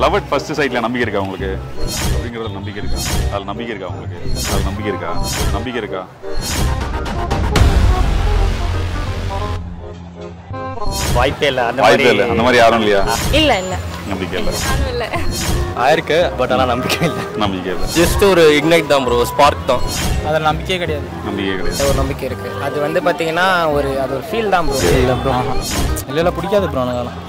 Love at first சைட்ல நம்பிக்கை இருக்கா உங்களுக்கு? அப்படிங்கறதுல நம்பிக்கை இருக்கா? அதுல நம்பிக்கை இருக்கா உங்களுக்கு? அதுல நம்பிக்கை இருக்கா? நம்பிக்கை இருக்கா? வாய்ப்பே இல்ல. அந்த மாதிரி யாரும் இல்லையா? இல்ல இல்ல நம்பிக்கை இல்ல. நானும் இல்ல. ஆயிருக்கு பட் ஆனா நம்பிக்கை இல்ல. நம்பிக்கை இல்ல. ஜஸ்ட் ஒரு இக்னைட் தான் ப்ரோ, ஸ்பார்க் தான். அதுல நம்பிக்கையே கிடையாது. நம்பிக்கை கிடையாது. ஒரு நம்பிக்கை இருக்கு. அது வந்து பாத்தீங்கன்னா அது ஒரு ஃபீல் தான் ப்ரோ. இல்ல ப்ரோ. இல்ல பிடிக்காது ப்ரோ அதெல்லாம்.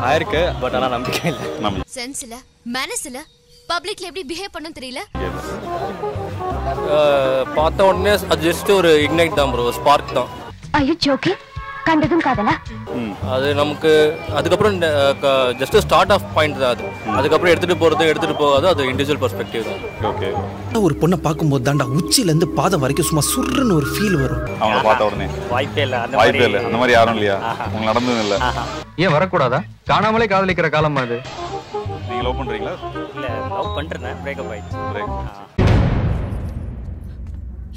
ஆயிருக்கு பட் ஆனா நம்பிக்கை இல்ல. நம்பிக்கை சென்ஸ் இல்ல, மேனஸ் இல்ல, பப்ளிக்ல எப்படி பிஹேவ் பண்ணனும் தெரியல. பார்த்த உடனே அது ஜஸ்ட் ஒரு இக்னைட் தான் ப்ரோ, ஸ்பார்க் தான். ஐயோ ஜோக்கி, கண்டதும் காதலா? அது நமக்கு அதுக்கப்புறம் ஜஸ்ட் ஸ்டார்ட் ஆஃப் பாயிண்ட் தான் அது. அதுக்கப்புறம் எடுத்துட்டு போகாது, அது இண்டிவிஜுவல் பெர்ஸ்பெக்டிவ் தான். ஓகே. ஒரு பொண்ணை பார்க்கும்போது தாண்டா உச்சில இருந்து பாதம் வரைக்கும் சும்மா சுருன்னு ஒரு ஃபீல் வரும். அவங்க பார்த்த உடனே வாய்ப்பே இல்ல. அந்த மாதிரி யாரும் இல்லையா? உங்களுக்கு நடந்தது இல்ல? ஏன் வரக்கூடாதா? காணாமலே காதலிக்கிற காலம் அது. நீங்க லவ் பண்றீங்களா? இல்ல, லவ் பண்றேன், பிரேக்கப் ஆயிடுச்சு.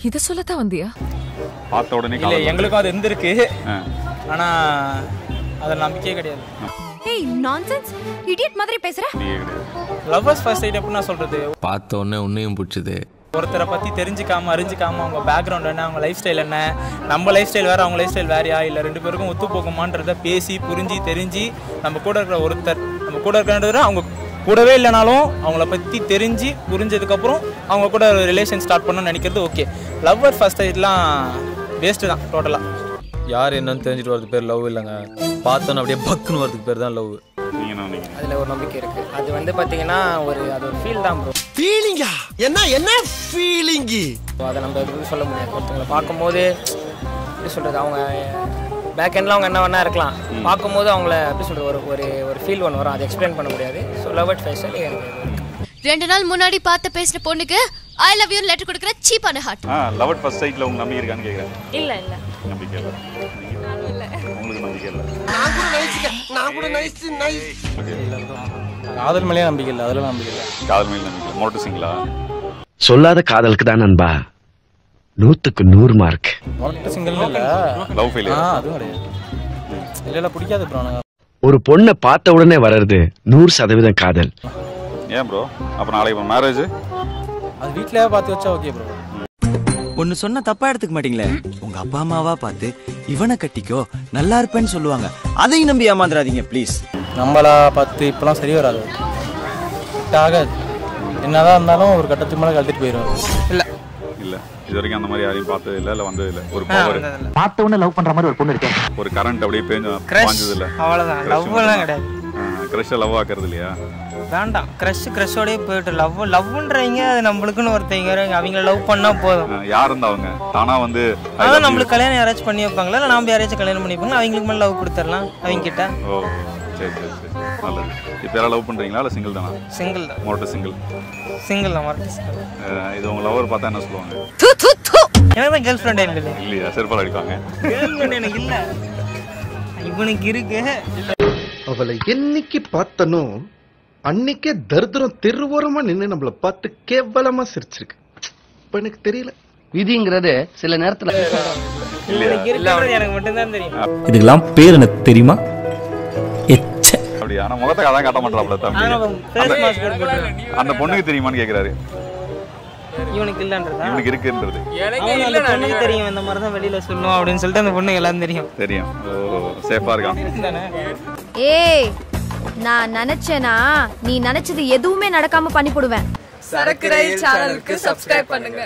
இத சொல்லத்தான் வந்தியா? பார்த்த உடனே இல்ல எங்களுக்கும் அது இருந்திருக்கு. ஆனா அதுல நம்பிக்கையே கிடையாது. ஏய் நான்சென்ஸ், இடியட் மாதிரி பேசுற. லவ்வர்ஸ் ஃபர்ஸ்ட் சைட் எப்படி நான் சொல்றது? பார்த்த உடனே உன்னையும் பிடிச்சது. ஒருத்தரை பத்தி தெரிஞ்சுக்காம அறிஞ்சிக்காம அவங்க பேக்ரவுண்ட் என்ன, அவங்க லைஃப் ஸ்டைல் என்ன, நம்ம லைஃப் ஸ்டைல் வேற அவங்க லைஃப் ஸ்டைல் வேறையா, இல்ல ரெண்டு பேருக்கும் ஒத்து போகுமான்றத பேசி புரிஞ்சு தெரிஞ்சு நம்ம கூட இருக்கிற ஒருத்தர் நம்ம கூட இருக்கிற அவங்க கூடவே இல்லைனாலும் அவங்கள பற்றி தெரிஞ்சு புரிஞ்சதுக்கப்புறம் அவங்க கூட ஒரு ரிலேஷன் ஸ்டார்ட் பண்ணணும்னு நினைக்கிறது ஓகே. லவ்வர் ஃபர்ஸ்ட் சைட்லாம் வேஸ்ட்டு தான் டோட்டலாக. யார் என்னன்னு தெரிஞ்சுட்டு வரது பேர் லவ் இல்லைங்க. பார்த்தோன்னு அப்படியே பக்குன்னு வரதுக்கு பேர் தான் லவ். அதில் ஒரு நம்பிக்கை இருக்குது. அது வந்து பார்த்தீங்கன்னா அது ஒரு ஃபீல் தான் ப்ரோ. ஃபீலிங்கா? என்ன ஃபீலிங்கு? அதை நம்ம எப்படி சொல்ல முடியாது. ஒருத்தவங்களை பார்க்கும்போது எப்படி சொல்கிறது, அவங்க பேக் எண்டில் அவங்க என்ன வேணா இருக்கலாம், பார்க்கும்போது அவங்கள எப்படி சொல்கிறது ஒரு ஃபீல் ஒன்று வரும். அதை எக்ஸ்பிளைன் பண்ண முடியாது. So love at first sight எனக்கு 2 நாள் முன்னாடி பார்த்து பேசின பொண்ணுக்கு ஐ லவ் யூ லெட்டர் கொடுக்குற சீப்பான ஹார்ட். லவ் அட் ஃபர்ஸ்ட் சைட்ல உங்களுக்கு நம்பிக்கை இருக்கான்னு கேக்குறேன். இல்ல இல்ல நம்பிக்கை இல்ல. நானும் இல்ல. உங்களுக்கு நம்பிக்கை இல்ல. நான் கூட நைஸ். ஓகே. காதல் மேலே நம்பிக்கை இல்லை. அதெல்லாம் நம்பிக்கை இல்லை. காதல் மேல நம்பிக்கை. மோட்டு சிங்களா? சொல்லாத காதலுக்கு தான் நண்பா 100க்கு 100 மார்க். மொரட்டு சிங்கிள் இல்லை. Love failure. அதுவும் கிடையாது. இல்ல பிடிக்காது ப்ரோ. ஒரு பொண்ணை பார்த்த உடனே வர்றது 100% காதல். ஏன் ப்ரோ? அப்ப நாளைக்கு மேரேஜ் அது வீட்லயே பார்த்து வச்சா ஓகே ப்ரோ. ஒன்னு சொன்னா தப்பா எடுத்துக்க மாட்டீங்களே. உங்க அப்பா அம்மாவா பார்த்து இவனை கட்டிக்கோ நல்லா இருப்பேன்னு சொல்லுவாங்க. அதையும் நம்பி ஏமாந்துடாதீங்க ப்ளீஸ். நம்மளா பார்த்து இப்பெல்லாம் சரி வராது. ஆகாது. என்னதான் இருந்தாலும் ஒரு கட்டத்துக்கு மேலே கழட்டிட்டு போயிடும். இல்லை இல்ல இது வரைக்கும் அந்த மாதிரி யாரையும் பார்த்தது இல்ல, இல்ல வந்தது இல்ல. ஒரு பவர் பார்த்த உடனே லவ் பண்ற மாதிரி ஒரு பொண்ணு இருக்கு. ஒரு கரண்ட் அப்படியே பாஞ்சது இல்ல. அவ்வளவுதான். லவ் எல்லாம் கிடையாது. கிரஷ் லவ் ஆக்குறது இல்லையா? வேண்டாம். கிரஷோடய போயிட்டு லவ்ன்றீங்க. அது நம்மளுக்குன்னு ஒருத்தங்க அவங்க லவ் பண்ணா போதும். யார் இருந்தா அவங்க தானா வந்து அதான் நம்மளுக்கு கல்யாணம் யாராச்சும் பண்ணி வைப்பாங்களா, இல்லை நாம யாராச்சும் கல்யாணம் பண்ணி வைப்பாங்க. அவங்களுக்கு மேலே லவ் கொடுத்துடலாம் அவங்க கிட்ட. ஓ சரி சரி சரி நல்லது. இப்போ யாராவது லவ் பண்றீங்களா இல்லை சிங்கிள் தானா? சிங்கிள் தான். மோட்டு சிங்கிள். சிங்கிள் தான். மொரட்டு சிங்கிள். இது உங்க லவர் பார்த்தா என்ன சொல்லுவாங்க? எனக்கு தான் கேர்ள் ஃப்ரெண்ட் எனக்கு இல்லை. இல்லையா? செருப்பால் அடிப்பாங்க. கேர்ள் ஃப்ரெண்ட் எனக்கு இல்லை. இவனுக்கு இருக்கு. அவளை என்னைக்கு பார்த்தனோ அன்னைக்கே தரித்திரம் தெருவோரமா நின்று நம்மள பார்த்து கேவலமா சிரிச்சிருக்கு. இப்ப எனக்கு தெரியல. விதிங்கிறது சில நேரத்துல எனக்கு மட்டும்தான் தெரியும். இதுக்கெல்லாம் பேர் எனக்கு தெரியுமா? அப்படி ஆனா முகத்தை அதான் காட்ட மாட்டாப்ல தம்பி. அந்த பொண்ணுக்கு தெரியுமான்னு கேக்குறாரு. இவனுக்கு இல்லன்றதா? இவனுக்கு இருக்குன்றது எனக்கு தெரியும். இந்த மாதிரி தான் வெளியில சொல்லுவோம் அப்படின்னு சொல்லிட்டு அந்த பொண்ணு எல்லாம் தெரியும். தெரியும். ஓ சேஃபா இருக்கான். ஏய் நான் நினைச்சேனா நீ நினைச்சது எதுவுமே நடக்காம பண்ணி போடுவேன். சரக்கு ரயில் சேனலுக்கு சப்ஸ்கிரைப் பண்ணுங்க.